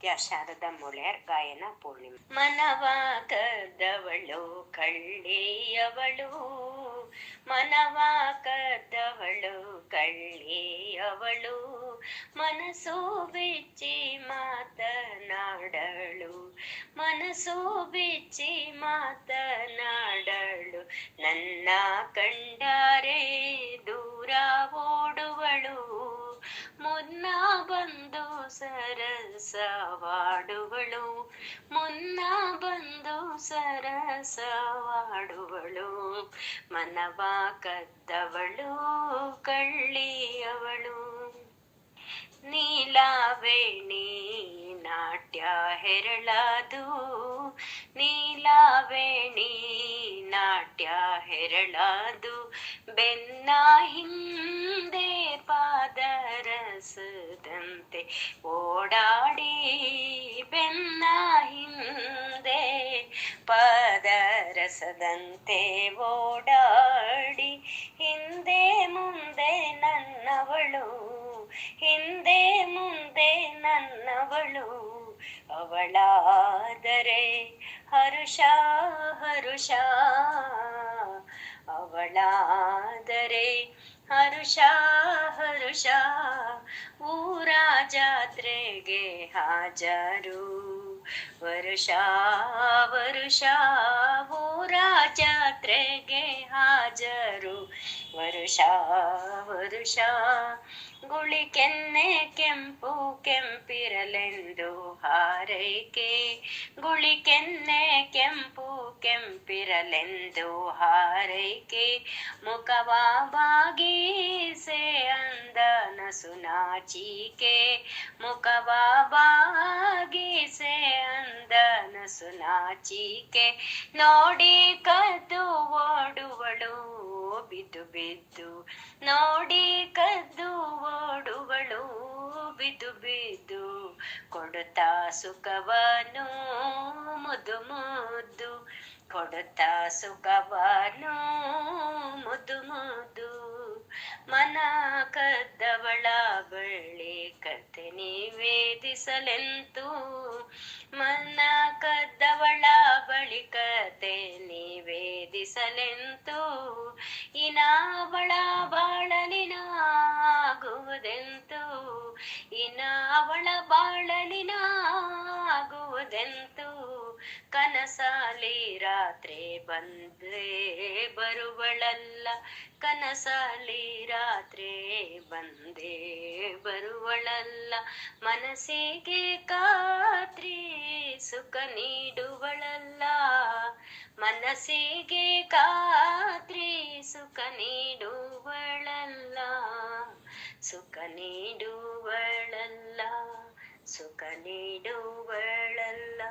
ಸಾಹಿತ್ಯ ಶಾರದಾ ಮೊಳ್ಯಾರ್, ಗಾಯನ ಪೂರ್ಣಿಮಾ. ಮನವ ಕದ್ದವಳು ಕಳ್ಳಿಯವಳು, ಮನವ ಕದ್ದವಳು ಕಳ್ಳಿಯವಳು, ಮನಸ್ಸು ಬಿಚ್ಚಿ ಮಾತನಾಡಳು, ಮನಸ್ಸು ಬಿಚ್ಚಿ ಮಾತನಾಡಳು, ನನ್ನ ಕಂಡರೆ ದೂರ ಓಡುವಳು, ಮುನ್ನ ಬಂದು ಸರಸವಾಡುವಳು, ಮುನ್ನ ಬಂದು ಸರಸವಾಡುವಳು, ಮನವ ಕದ್ದವಳು ಕಳ್ಳಿಯವಳು. ನೀಲಾವೇಣಿ ನಾಟ್ಯ ಹೆರಳದು, ನೀಲಾವೇಣಿ ನಾಟ್ಯ ಹೆರಳದು, ಬೆನ್ನ ಹಿಂದೆ ಪಾದರಸದಂತೆ ಓಡಾಡಿ, ಬೆನ್ನ ಹಿಂದೆ ಪಾದರಸದಂತೆ ಓಡಾಡಿ, ಹಿಂದೆ ಮುಂದೆ ನನ್ನವಳು, ಹಿಂದೆ ಮುಂದೆ ನನ್ನವಳು, ಅವಳಾದರೆ ಹರುಷ ಹರುಷ, ಅವಳಾದರೆ ಹರುಷ ಹರುಷ, ಊರ ಜಾತ್ರೆಗೆ ಹಾಜರು ವರುಷ ವರುಷ, ಊರ ಜಾತ್ರೆಗೆ ಹಾಜರು ವರುಷ ವರುಷ, ಗುಳಿ ಕೆನ್ನೆ ಕೆಂಪು ಕೆಂಪಿರಲೆಂದು ಹಾರೈಕೆ, ಗುಳಿ ಕೆನ್ನೆ ಕೆಂಪು ಕೆಂಪಿರಲೆಂದು ಹಾರೈಕೆ, ಮುಖವ ಬಾಗಿಸೆ ಅಂದ ನಸು ನಾಚಿಕೆ, ಮುಖವ ಬಾಗಿಸೆ ಅಂದ ನಸು ನಾಚಿಕೆ, ನೋಡಿ ಕದ್ದು ಓಡುವಳು ಬಿದ್ದು ಬಿದ್ದು, ನೋಡಿ ಕದ್ದು ಓಡುವಳು ಬಿದ್ದು ಬಿದ್ದು, ಕೊಡುತ್ತಾ ಸುಖವನು ಮುದ್ದು ಮುದ್ದು, ಕೊಡುತ್ತಾ ಸುಖವನು ಮುದ್ದು ಮುದ್ದು, ಮನ ಕದ್ದವಳ ಬಳಿ ಕತೆ ನಿವೇದಿಸಲೆಂತು, ಮನ ಕದ್ದವಳ ಬಳಿ ಕತೆ ನಿವೇದಿಸಲೆಂತು, ಇನಾವಳ ಬಾಳಲಿನಾಗುವುದೆಂತು, ಇನಾವಳ ಬಾಳಲಿನಾಗುವುದೆಂತು, ಕನಸಾಲಿ ರಾತ್ರಿ ಬಂದೇ ಬರುವಳಲ್ಲ, ಕನಸಾಲಿ ರಾತ್ರಿ ಬಂದೇ ಬರುವಳಲ್ಲ, ಮನಸ್ಸಿಗೆ ಖಾತ್ರಿ ಸುಖ ನೀಡುವಳಲ್ಲ, ಮನಸ್ಸಿಗೆ ಖಾತ್ರಿ ಸುಖ ನೀಡುವಳಲ್ಲ, ಸುಖ ನೀಡುವಳಲ್ಲ, ಸುಖ ನೀಡುವಳಲ್ಲ.